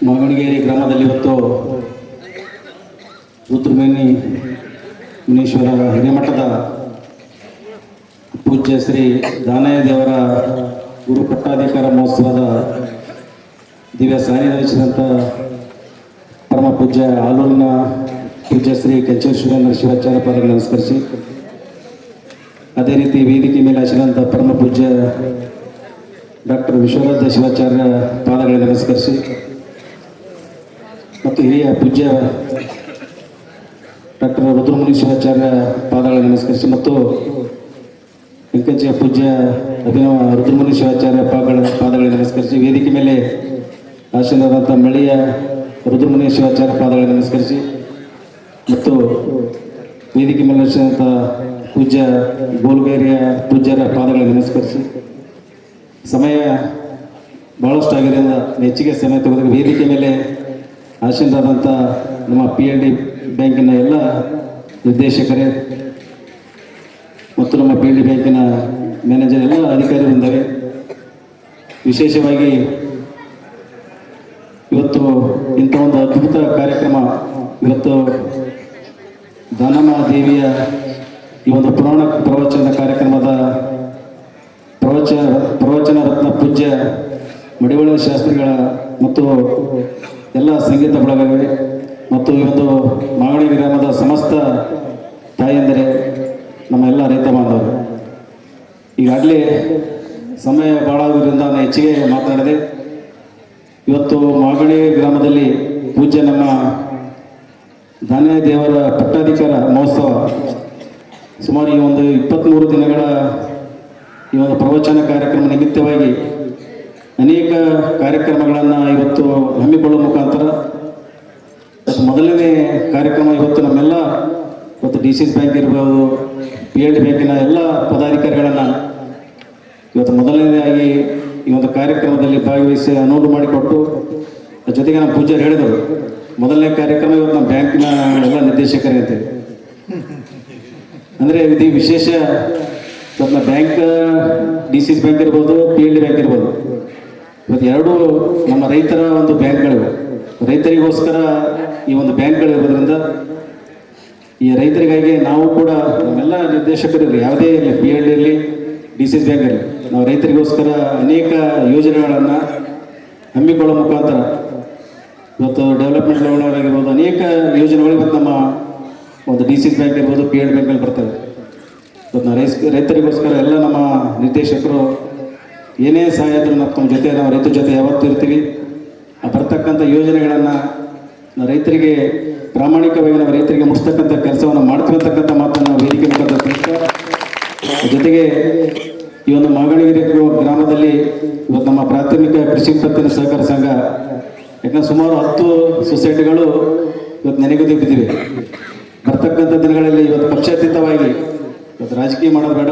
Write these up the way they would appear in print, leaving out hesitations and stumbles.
ಮಾಗಣಗೇರಿ ಗ್ರಾಮದಲ್ಲಿ ಇವತ್ತು ರುದ್ರಮೇನಿ ಮುನೀಶ್ವರ ಹಿರೇಮಠದ ಪೂಜ್ಯ ಶ್ರೀ ದಾನಯ್ಯ ದೇವರ ಗುರು ಪಟ್ಟಾಧಿಕಾರ ಮಹೋತ್ಸವದ ದಿವ್ಯ ಸಾನ್ನಿಧ್ಯ ವಹಿಸಿದಂಥ ಪರಮ ಪೂಜ್ಯ ಆಲೂರಿನ ಪೂಜ್ಯ ಶ್ರೀ ಕೆಂಚೇಶ್ವರ ಶಿವಾಚಾರ್ಯ ಪಾದಗಳಿಗೆ ನಮಸ್ಕರಿಸಿ, ಅದೇ ರೀತಿ ವೇದಿಕೆ ಮೇಲೆ ಹಸಿದಂಥ ಪರಮ ಪೂಜ್ಯ ಡಾಕ್ಟರ್ ವಿಶ್ವನಾಥ ಶಿವಾಚಾರ್ಯ ಪಾದಗಳಿಗೆ ನಮಸ್ಕರಿಸಿ ಮತ್ತು ಹಿರಿಯ ಪೂಜ್ಯ ಡಾಕ್ಟರ್ ರುದ್ರಮುನಿ ಶಿವಾಚಾರ್ಯ ಪಾದಗಳಿಗೆ ನಮಸ್ಕರಿಸಿ ಮತ್ತು ವೆಂಕಟೇಶ ಪೂಜ್ಯ ಅಭಿನವ ರುದ್ರಮುನಿ ಶಿವಾಚಾರ್ಯ ಪಾದಗಳಿಗೆ ನಮಸ್ಕರಿಸಿ, ವೇದಿಕೆ ಮೇಲೆ ಆಶೀರ್ವಾದಂಥ ಮಳೆಯ ರುದ್ರಮುನಿ ಶಿವಾಚಾರ್ಯ ಪಾದಗಳಿಗೆ ನಮಸ್ಕರಿಸಿ ಮತ್ತು ವೇದಿಕೆ ಮೇಲೆ ಆಶೀರ್ವಾದಂಥ ಪೂಜ್ಯ ಗೋಲ್ಗೇರಿಯ ಪೂಜ್ಯರ ಪಾದಗಳಿಗೆ ನಮಸ್ಕರಿಸಿ, ಸಮಯ ಬಹಳಷ್ಟು ಆಗಿರೋದ್ರಿಂದ ಹೆಚ್ಚಿಗೆ ಸಮಯ ತೆಗೆದು ವೇದಿಕೆ ಮೇಲೆ ಆಶೀರ್ವಾದಂಥ ನಮ್ಮ PND ಬ್ಯಾಂಕಿನ ಎಲ್ಲ ನಿರ್ದೇಶಕರೇ ಮತ್ತು ನಮ್ಮ PND ಬ್ಯಾಂಕಿನ ಮ್ಯಾನೇಜರ್ ಎಲ್ಲ ಅಧಿಕಾರಿಗಳು ಬಂದರೆ, ವಿಶೇಷವಾಗಿ ಇವತ್ತು ಇಂಥ ಒಂದು ಅದ್ಭುತ ಕಾರ್ಯಕ್ರಮ, ಇವತ್ತು ದಾನಮ್ಮ ದೇವಿಯ ಈ ಒಂದು ಪುರಾಣ ಪ್ರವಚನ ಕಾರ್ಯಕ್ರಮದ ಪ್ರವಚನ ರತ್ನ ಪೂಜ್ಯ ಮಡಿವಾಳ ಶಾಸ್ತ್ರಿಗಳ ಮತ್ತು ಎಲ್ಲ ಸಂಗೀತ ಬಳಗವೇ ಮತ್ತು ಈ ಒಂದು ಮಾಗಣಿ ಗ್ರಾಮದ ಸಮಸ್ತ ತಾಯಂದರೆ ನಮ್ಮ ಎಲ್ಲ ರೈತ ಬಾಂಧವರು, ಈಗಾಗಲೇ ಸಮಯ ಭಾಳ ಆಗೋದ್ರಿಂದ ನಾನು ಹೆಚ್ಚಿಗೆ ಮಾತನಾಡಿದೆ. ಇವತ್ತು ಮಾಗಣಿ ಗ್ರಾಮದಲ್ಲಿ ಪೂಜ್ಯ ನಮ್ಮ ದಾನಯ್ಯ ದೇವರ ಪಟ್ಟಾಧಿಕಾರ ಮಹೋತ್ಸವ ಸುಮಾರು ಈ ಒಂದು 23 ದಿನಗಳ ಈ ಒಂದು ಪ್ರವಚನ ಕಾರ್ಯಕ್ರಮ ನಿಮಿತ್ತವಾಗಿ ಅನೇಕ ಕಾರ್ಯಕ್ರಮಗಳನ್ನು ಇವತ್ತು ಹಮ್ಮಿಕೊಳ್ಳುವ ಮುಖಾಂತರ ಮೊದಲನೇ ಕಾರ್ಯಕ್ರಮ ಇವತ್ತು ನಮ್ಮೆಲ್ಲ ಇವತ್ತು DCS ಬ್ಯಾಂಕ್ ಇರ್ಬೋದು, PND ಬ್ಯಾಂಕಿನ ಎಲ್ಲ ಪದಾಧಿಕಾರಿಗಳನ್ನು ಇವತ್ತು ಮೊದಲನೇದಾಗಿ ಈ ಒಂದು ಕಾರ್ಯಕ್ರಮದಲ್ಲಿ ಭಾಗವಹಿಸಿ ಅನುವು ಮಾಡಿಕೊಟ್ಟು, ಜೊತೆಗೆ ನಮ್ಮ ಪೂಜ್ಯರು ಹೇಳಿದರು ಮೊದಲನೇ ಕಾರ್ಯಕ್ರಮ ಇವತ್ತು ನಮ್ಮ ಬ್ಯಾಂಕಿನ ಎಲ್ಲ ನಿರ್ದೇಶಕರೇ ಅಂತೇಳಿ. ಅಂದರೆ ಇದು ವಿಶೇಷ, ಇವತ್ತು ಬ್ಯಾಂಕ್ DCS ಬ್ಯಾಂಕ್ ಇರ್ಬೋದು, PND ಬ್ಯಾಂಕ್ ಇರ್ಬೋದು, ಇವತ್ತು ಎರಡೂ ನಮ್ಮ ರೈತರ ಒಂದು ಬ್ಯಾಂಕ್ಗಳಿವೆ. ರೈತರಿಗೋಸ್ಕರ ಈ ಒಂದು ಬ್ಯಾಂಕ್ಗಳಿರೋದ್ರಿಂದ ಈ ರೈತರಿಗಾಗಿ ನಾವು ಕೂಡ ನಮ್ಮೆಲ್ಲ ನಿರ್ದೇಶಕರಿರಲಿ, ಯಾವುದೇ ಇರಲಿ, PND ಇರಲಿ, DCS ಬ್ಯಾಂಕ್ ಇರಲಿ, ನಾವು ರೈತರಿಗೋಸ್ಕರ ಅನೇಕ ಯೋಜನೆಗಳನ್ನು ಹಮ್ಮಿಕೊಳ್ಳುವ ಮುಖಾಂತರ ಇವತ್ತು ಡೆವಲಪ್ಮೆಂಟ್ ಲೋನ್ ಆಗಿರ್ಬೋದು ಅನೇಕ ಯೋಜನೆಗಳು ಇವತ್ತು ನಮ್ಮ ಒಂದು DCS ಬ್ಯಾಂಕ್ ಇರ್ಬೋದು, PND ಬ್ಯಾಂಕಲ್ಲಿ ಬರ್ತವೆ. ಇವತ್ತು ನಾವು ರೈತರಿಗೋಸ್ಕರ ಎಲ್ಲ ನಮ್ಮ ನಿರ್ದೇಶಕರು ಏನೇ ಸಹಾಯ ಆದರೂ ನಮ್ಮ ಜೊತೆ, ನಾವು ರೈತರ ಜೊತೆ ಯಾವತ್ತೂ ಇರ್ತೀವಿ. ಆ ಬರ್ತಕ್ಕಂಥ ಯೋಜನೆಗಳನ್ನು ನಾವು ರೈತರಿಗೆ ಪ್ರಾಮಾಣಿಕವಾಗಿ ನಾವು ರೈತರಿಗೆ ಮುಟ್ಟಿಸ್ತಕ್ಕಂಥ ಕೆಲಸವನ್ನು ಮಾಡ್ತೀವಿ ಅಂತಕ್ಕಂಥ ಮಾತನ್ನು ನಾವು ವೇದಿಕೆ ಮುಖಾಂತರ ತಿಳಿಸ್ತಾ, ಜೊತೆಗೆ ಈ ಒಂದು ಮಾಗಣಗಿರಿ ಗ್ರಾಮದಲ್ಲಿ ಇವತ್ತು ನಮ್ಮ ಪ್ರಾಥಮಿಕ ಕೃಷಿ ಪತ್ತಿನ ಸಹಕಾರ ಸಂಘ, ಯಾಕಂದ್ರೆ ಸುಮಾರು 10 ಸೊಸೈಟಿಗಳು ಇವತ್ತು ನೆನೆಗುದಿ ಬಿದ್ದಿವೆ. ಬರ್ತಕ್ಕಂಥ ದಿನಗಳಲ್ಲಿ ಇವತ್ತು ಪಕ್ಷಾತೀತವಾಗಿ ಇವತ್ತು ರಾಜಕೀಯ ಮಾಡೋದು ಬೇಡ,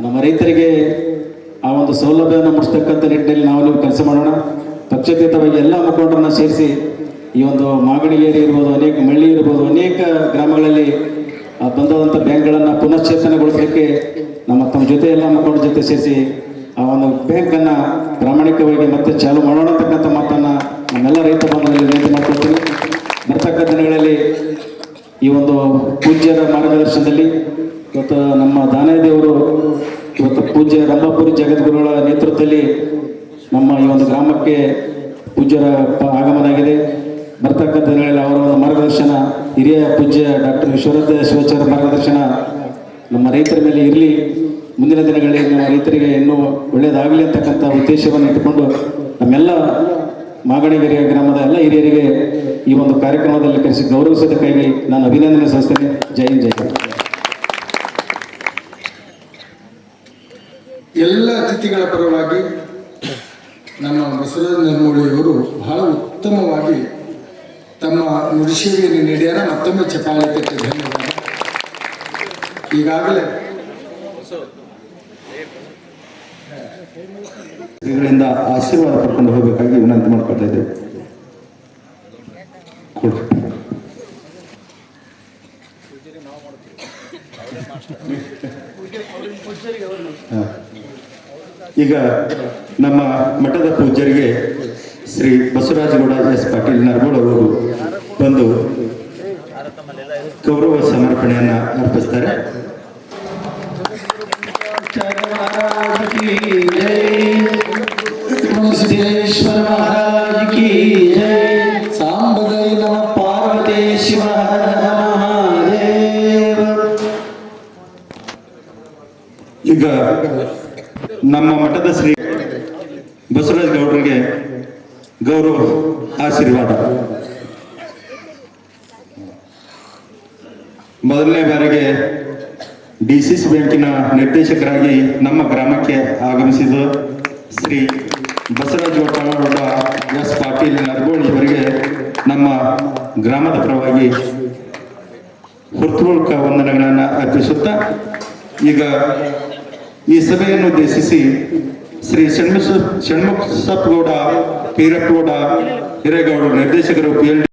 ನಮ್ಮ ರೈತರಿಗೆ ಆ ಒಂದು ಸೌಲಭ್ಯವನ್ನು ಮುಟ್ಟಿಸ್ತಕ್ಕಂಥ ನಿಟ್ಟಿನಲ್ಲಿ ನಾವು ನೀವು ಕೆಲಸ ಮಾಡೋಣ. ಪಕ್ಷಾತೀತವಾಗಿ ಎಲ್ಲ ಮುಖಂಡರನ್ನ ಸೇರಿಸಿ ಈ ಒಂದು ಮಾಗಣಿಗೇರಿ ಇರ್ಬೋದು, ಅನೇಕ ಮಳ್ಳಿ ಇರ್ಬೋದು, ಅನೇಕ ಗ್ರಾಮಗಳಲ್ಲಿ ಬಂದಂಥ ಬ್ಯಾಂಕ್ಗಳನ್ನು ಪುನಶ್ಚೇತನಗೊಳಿಸಲಿಕ್ಕೆ ತಮ್ಮ ಜೊತೆ ಎಲ್ಲ ಮುಖಂಡರ ಜೊತೆ ಸೇರಿಸಿ ಆ ಒಂದು ಬ್ಯಾಂಕನ್ನು ಪ್ರಾಮಾಣಿಕವಾಗಿ ಮತ್ತೆ ಚಾಲು ಮಾಡೋಣ ಅಂತಕ್ಕಂಥ ಮಾತನ್ನು ನಮ್ಮೆಲ್ಲ ರೈತ ಬಾಂಧವರಲ್ಲಿ ವಿನಂತಿ ಮಾಡ್ಕೊಳ್ತೀನಿ. ಬರ್ತಕ್ಕಂಥ ದಿನಗಳಲ್ಲಿ ಈ ಒಂದು ಪೂಜ್ಯರ ಮಾರ್ಗದರ್ಶನದಲ್ಲಿ ಇವತ್ತು ನಮ್ಮ ದಾನಯ್ಯ ದೇವರು ಇವತ್ತು ಪೂಜ್ಯ ರಂಭಾಪುರಿ ಜಗದ್ಗುರುಗಳ ನೇತೃತ್ವದಲ್ಲಿ ನಮ್ಮ ಈ ಒಂದು ಗ್ರಾಮಕ್ಕೆ ಪೂಜ್ಯರ ಆಗಮನ ಆಗಿದೆ. ಬರ್ತಕ್ಕಂಥ ದಿನಗಳಲ್ಲಿ ಅವರ ಒಂದು ಮಾರ್ಗದರ್ಶನ, ಹಿರಿಯ ಪೂಜ್ಯ ಡಾಕ್ಟರ್ ವಿಶ್ವನಾಥ ಶಿವಾಚಾರ್ಯ ಮಾರ್ಗದರ್ಶನ ನಮ್ಮ ರೈತರ ಮೇಲೆ ಇರಲಿ. ಮುಂದಿನ ದಿನಗಳಲ್ಲಿ ನಮ್ಮ ರೈತರಿಗೆ ಇನ್ನೂ ಒಳ್ಳೆಯದಾಗಲಿ ಅಂತಕ್ಕಂಥ ಉದ್ದೇಶವನ್ನು ಇಟ್ಟುಕೊಂಡು ನಮ್ಮೆಲ್ಲ ಮಾಗಣಿಗೆರೆ ಗ್ರಾಮದ ಎಲ್ಲ ಹಿರಿಯರಿಗೆ ಈ ಒಂದು ಕಾರ್ಯಕ್ರಮದಲ್ಲಿ ಕರೆಸಿ ಗೌರವಿಸೋದಕ್ಕಾಗಿ ನಾನು ಅಭಿನಂದನೆ ಸಲ್ಲಿಸ್ತೇನೆ. ಜೈ ಹಿಂದ್, ಜೈ ಭಾರತ್. ಎಲ್ಲ ಅತಿಥಿಗಳ ಪರವಾಗಿ ನಮ್ಮ ಬಸವರಾಜ ನಿರ್ಮೂಳಿಯವರು ಬಹಳ ಉತ್ತಮವಾಗಿ ತಮ್ಮ ನುಡಿಸೇವೆಯನ್ನು ನೀಡ್ಯಾರ. ಮತ್ತೊಮ್ಮೆ ಚಪ್ಪಾಳೆ ತಟ್ಟಿ ಧನ್ಯವಾದ. ಈಗಾಗಲೇ ಗಳಿಂದ ಆಶೀರ್ವಾದ ಪಡ್ಕೊಂಡು ಹೋಗಬೇಕಾಗಿ ವಿನಂತಿ ಮಾಡ್ಕೊಳ್ತಾ ಇದ್ದೇವೆ. ಈಗ ನಮ್ಮ ಮಠದ ಪೂಜ್ಯರಿಗೆ ಶ್ರೀ ಬಸವರಾಜಗೌಡ ಎಸ್ ಪಾಟೀಲ್ ನರಗೋಳ್ ಅವರು ಬಂದು ಗೌರವ ಸಮರ್ಪಣೆಯನ್ನು ಅರ್ಪಿಸ್ತಾರೆ. ಸಿದ್ದೇಶ್ವರ ಮಹಾರಾಜ್ ಕಿ ಜೈ. ಸಾಂಬಗೈ ನಮ ಪಾರ್ವತಿ ಶಿವ ಹರ ಮಹಾದೇವ. ಈಗ ನಮ್ಮ ಮಠದ ಶ್ರೀ ಬಸವರಾಜ ಗೌಡರಿಗೆ ಗೌರವ ಆಶೀರ್ವಾದ. ಮೊದಲನೇ ಬಾರಿಗೆ DCC ಬ್ಯಾಂಕಿನ ನಿರ್ದೇಶಕರಾಗಿ ನಮ್ಮ ಗ್ರಾಮಕ್ಕೆ ಆಗಮಿಸಿದ ಶ್ರೀ ಬಸವರಾಜ ಗೌಡ ಎಸ್ ಪಾಟೀಲ್ ನರಗೋಳ್ ಇವರಿಗೆ ನಮ್ಮ ಗ್ರಾಮದ ಪರವಾಗಿ ಹೃತ್ಪೂರ್ವಕ ವಂದನೆಗಳನ್ನು ಅರ್ಪಿಸುತ್ತಾ ಈಗ ಈ ಸಭೆಯನ್ನು ಉದ್ದೇಶಿಸಿ ಶ್ರೀ ಷಣ್ಮುಖ ಗೌಡ ಪೀರಪ್ಪಗೌಡ ಹಿರೇಗೌಡರು ನಿರ್ದೇಶಕರು PLD